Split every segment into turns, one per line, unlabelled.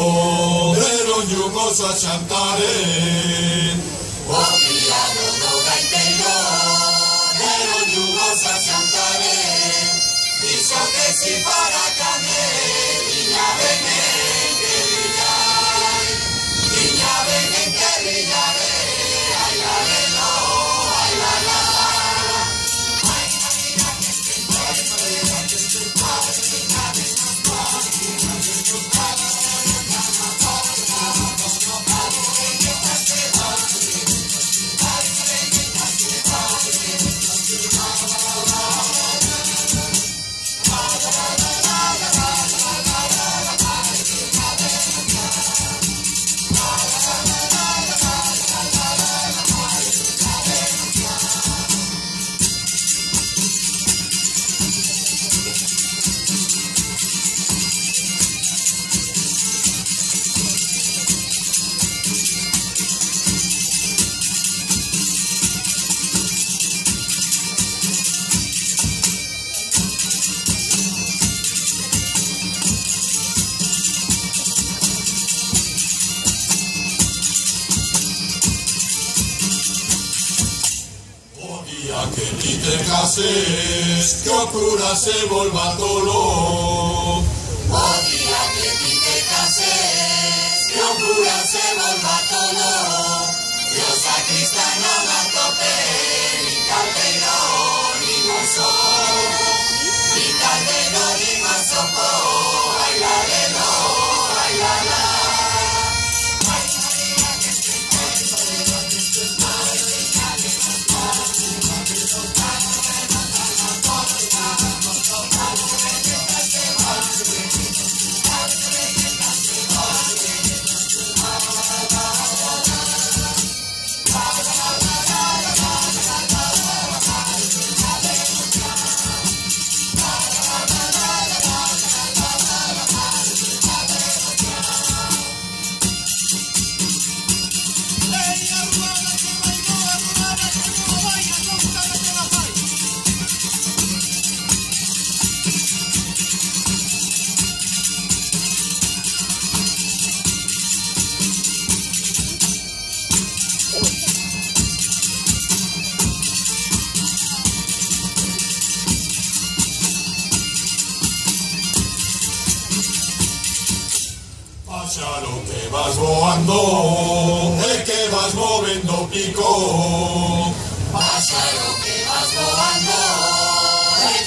ero jugoso a chantare.
O piano no gaitero, ero jugoso a chantare. Dicho que si para cane, niña venen que brillar, niña venen que brillaré, ay la no, ay la la.
Que ni te cases, que oscura se vuelva todo.
O día que ni te cases, que oscura se vuelva todo. Dios sacristana la tope, ni caldero ni mozo, ni caldero ni mozo, ay la de no, ay la la.
Páxaro que vas voando, que vas moviendo pico.
Páxaro que vas voando,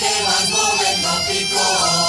que vas moviendo pico.